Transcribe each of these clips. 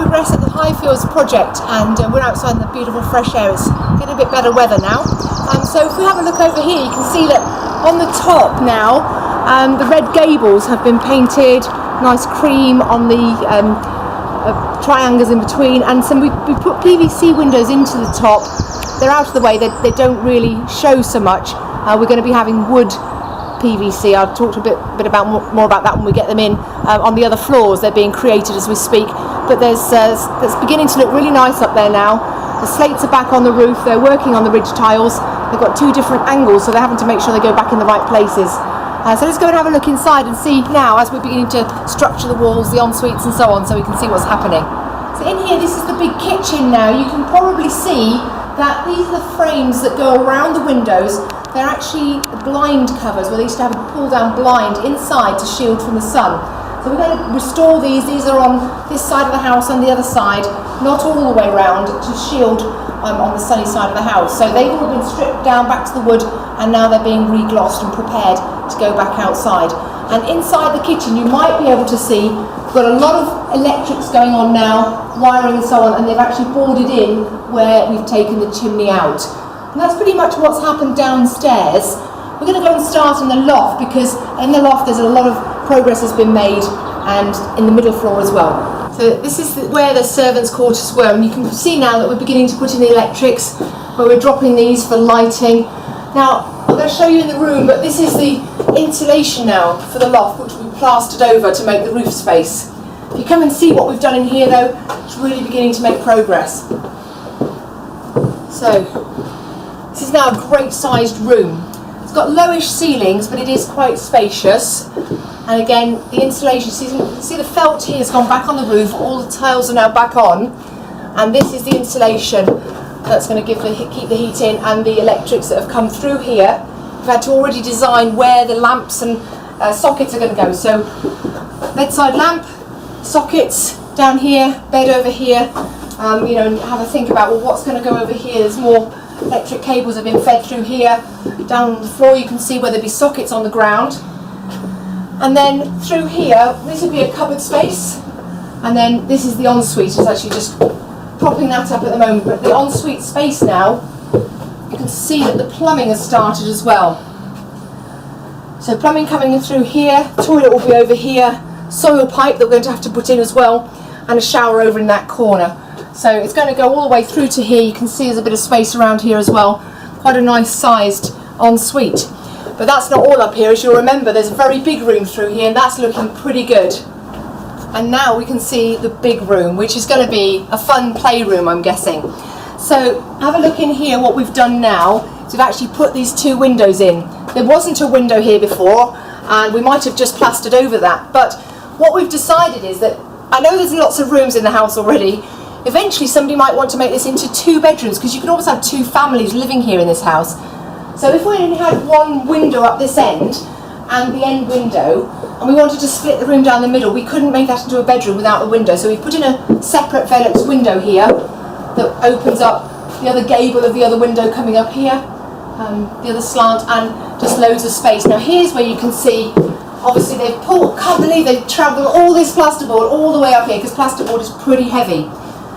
progress at the Highfields project, and we're outside in the beautiful fresh air. It's getting a bit better weather now. So if we have a look over here, you can see that on the top now, the red gables have been painted, nice cream on the triangles in between, and so we put PVC windows into the top. They're out of the way, they don't really show so much. We're going to be having wood PVC. I'll talk a bit about more about that when we get them in. On the other floors, they're being created as we speak. But there's beginning to look really nice up there now. The slates are back on the roof. They're working on the ridge tiles. They've got two different angles, so they're having to make sure they go back in the right places. So let's go and have a look inside and see now, as we're beginning to structure the walls, the en-suites and so on, so we can see what's happening. So in here, this is the big kitchen now. You can probably see that these are the frames that go around the windows. They're actually blind covers, where they used to have a pull-down blind inside to shield from the sun. So we're going to restore these. These are on this side of the house and the other side, not all the way around, to shield on the sunny side of the house. So they've all been stripped down back to the wood, and now they're being reglossed and prepared to go back outside. And inside the kitchen, you might be able to see we've got a lot of electrics going on now, wiring and so on, and they've actually boarded in where we've taken the chimney out. And that's pretty much what's happened downstairs. We're going to go and start in the loft, because in the loft there's a lot of progress has been made, and in the middle floor as well. So this is where the servants' quarters were, and you can see now that we're beginning to put in the electrics, where we're dropping these for lighting. Now, I'm going to show you in the room, but this is the insulation now for the loft, which we plastered over to make the roof space. If you come and see what we've done in here though, it's really beginning to make progress. So, this is now a great sized room. It's got lowish ceilings, but it is quite spacious. And again, the insulation, you can see the felt here has gone back on the roof, all the tiles are now back on, and this is the insulation that's going to keep the heat in, and the electrics that have come through here. We've had to already design where the lamps and sockets are going to go. So bedside lamp, sockets down here, bed over here, and have a think about, well, what's going to go over here. There's more electric cables have been fed through here. Down on the floor you can see where there'll be sockets on the ground. And then through here, this would be a cupboard space. And then this is the ensuite. It's actually just propping that up at the moment. But the ensuite space now, you can see that the plumbing has started as well. So plumbing coming in through here, toilet will be over here, soil pipe that we're going to have to put in as well, and a shower over in that corner. So it's going to go all the way through to here. You can see there's a bit of space around here as well. Quite a nice sized ensuite. But that's not all up here. As you'll remember, there's a very big room through here, and that's looking pretty good. And now we can see the big room, which is going to be a fun playroom, I'm guessing. So have a look in here. What we've done now is we've actually put these two windows in. There wasn't a window here before, and we might have just plastered over that. But what we've decided is that, I know there's lots of rooms in the house already. Eventually somebody might want to make this into 2 bedrooms, because you can always have 2 families living here in this house. So if we only had one window up this end and the end window, and we wanted to split the room down the middle, we couldn't make that into a bedroom without a window. So we put in a separate Velux window here that opens up the other gable of the other window coming up here, the other slant, and just loads of space. Now here's where you can see, obviously they've pulled, can't believe they've travelled all this plasterboard all the way up here, because plasterboard is pretty heavy.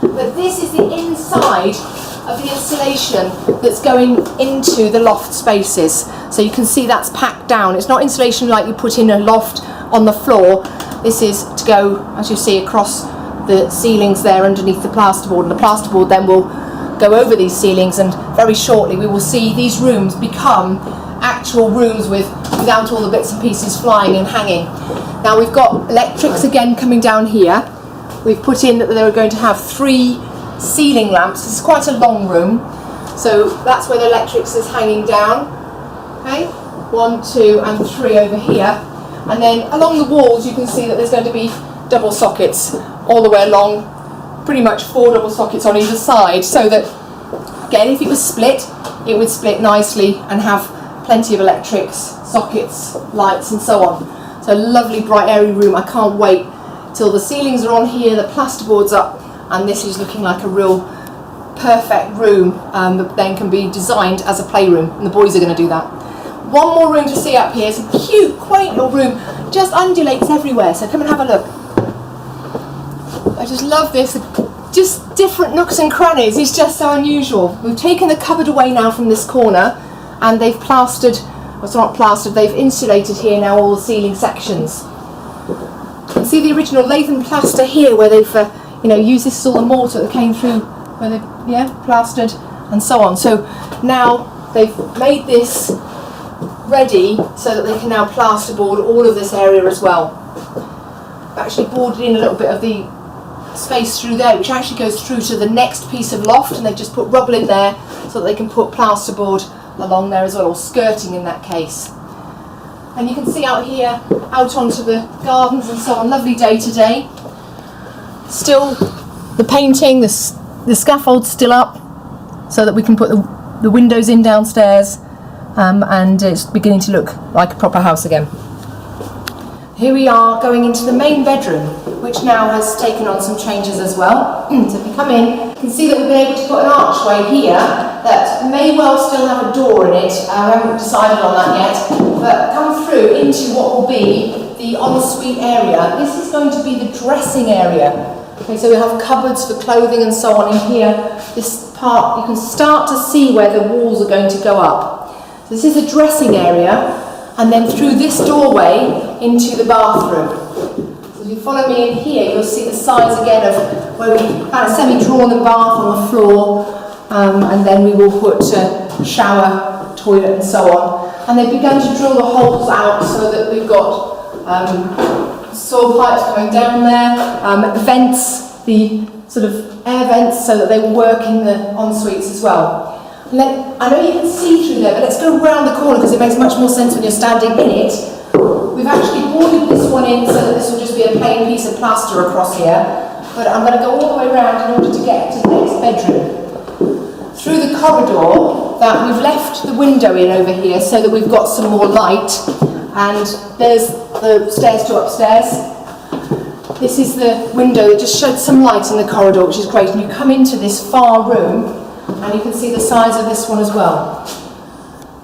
But this is the inside of the insulation that's going into the loft spaces. So you can see that's packed down. It's not insulation like you put in a loft on the floor. This is to go, as you see, across the ceilings there underneath the plasterboard, and the plasterboard then will go over these ceilings, and very shortly we will see these rooms become actual rooms without all the bits and pieces flying and hanging. Now we've got electrics again coming down here. We've put in that they were going to have 3 ceiling lamps. This is quite a long room, so that's where the electrics is hanging down. Okay, 1, 2 and 3 over here, and then along the walls you can see that there's going to be double sockets all the way along, pretty much 4 double sockets on either side, so that again if it was split, it would split nicely and have plenty of electrics, sockets, lights and so on. So a lovely bright airy room. I can't wait till the ceilings are on here, the plasterboard's up, and this is looking like a real perfect room that then can be designed as a playroom, and the boys are going to do that. One more room to see up here. It's a cute, quaint little room, just undulates everywhere, so come and have a look. I just love this. just different nooks and crannies is just so unusual. We've taken the cupboard away now from this corner, and they've plastered, well, it's not plastered, they've insulated here now all the ceiling sections. You can see the original Latham plaster here where they've used this sort of mortar that came through where they've plastered and so on. So now they've made this ready so that they can now plasterboard all of this area as well. Actually boarded in a little bit of the space through there, which actually goes through to the next piece of loft, and they've just put rubble in there so that they can put plasterboard along there as well, or skirting in that case. And you can see out here, out onto the gardens and so on, lovely day today. Still the painting, the scaffold's still up so that we can put the windows in downstairs, and it's beginning to look like a proper house again. Here we are going into the main bedroom, which now has taken on some changes as well. So if you come in, you can see that we've been able to put an archway here that may well still have a door in it. I haven't decided on that yet, but come through into what will be the ensuite area. This is going to be the dressing area. Okay, so we have cupboards for clothing and so on in here. This part, you can start to see where the walls are going to go up. So this is the dressing area, and then through this doorway into the bathroom. So if you follow me in here, you'll see the size again of where we had a semi-drawn bath on the floor, and then we will put a shower, toilet and so on. And they've begun to drill the holes out so that we've got soil pipes going down there, vents, the sort of air vents, so that they will work in the en-suites as well. And then, I know you can see through there, but let's go round the corner because it makes much more sense when you're standing in it. We've actually boarded this one in so that this will just be a plain piece of plaster across here, but I'm going to go all the way around in order to get to the next bedroom. Through the corridor, that we've left the window in over here so that we've got some more light, and there's the stairs to upstairs. This is the window that just sheds some light in the corridor, which is great, and you come into this far room and you can see the size of this one as well.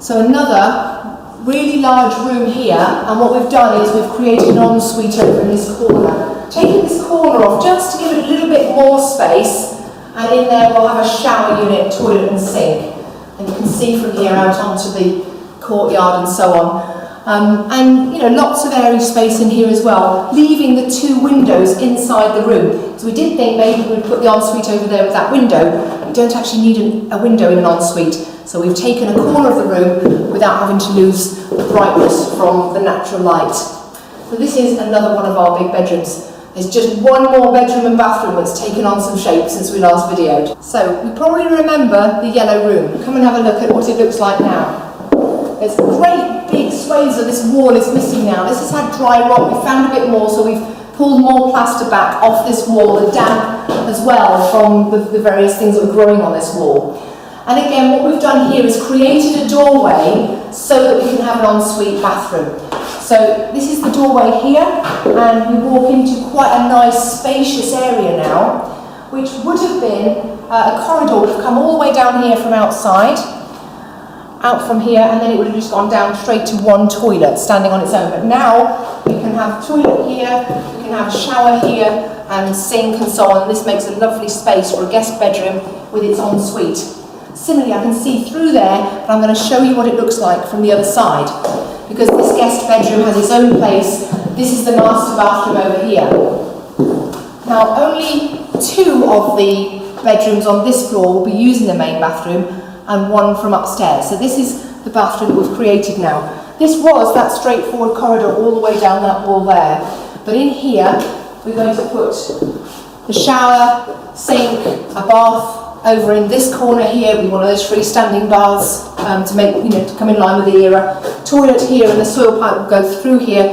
So another really large room here, and what we've done is we've created an ensuite over in this corner. Taking this corner off just to give it a little bit more space, and in there we'll have a shower unit, toilet and sink. And you can see from here out onto the courtyard and so on. And lots of airy space in here as well, leaving the two windows inside the room. So we did think maybe we'd put the ensuite over there with that window. We don't actually need a window in an ensuite, so we've taken a corner of the room without having to lose the brightness from the natural light. So this is another one of our big bedrooms. There's just one more bedroom and bathroom that's taken on some shape since we last videoed. So we probably remember the yellow room. Come and have a look at what it looks like now. There's great big swathes of this wall is missing now. This has had dry rot. We found a bit more, so we've pulled more plaster back off this wall, the damp as well from the various things that were growing on this wall. And again, what we've done here is created a doorway so that we can have an ensuite bathroom. So this is the doorway here, and we walk into quite a nice spacious area now, which would have been a corridor would have come all the way down here from outside, out from here, and then it would have just gone down straight to one toilet standing on its own. But now we can have a toilet here, we can have a shower here, and sink and so on. This makes a lovely space for a guest bedroom with its ensuite. Similarly, I can see through there, but I'm going to show you what it looks like from the other side, because this guest bedroom has its own place. This is the master bathroom over here. Now, only two of the bedrooms on this floor will be using the main bathroom, and one from upstairs. So this is the bathroom that we've created now. This was that straightforward corridor all the way down that wall there. But in here, we're going to put the shower, sink, a bath. Over in this corner here, we want those freestanding baths to make, to come in line with the era. Toilet here, and the soil pipe will go through here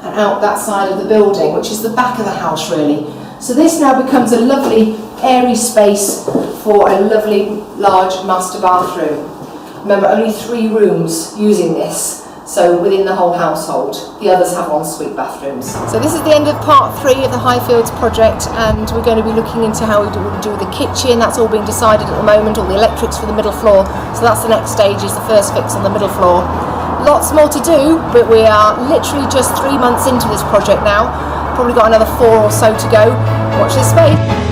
and out that side of the building, which is the back of the house really. So this now becomes a lovely airy space for a lovely large master bathroom. Remember, only 3 rooms using this, so within the whole household. The others have ensuite bathrooms. So this is the end of part 3 of the Highfields project, and we're going to be looking into how we do with the kitchen. That's all being decided at the moment, all the electrics for the middle floor. So that's the next stage, is the first fix on the middle floor. Lots more to do, but we are literally just 3 months into this project now. Probably got another 4 or so to go. Watch this space.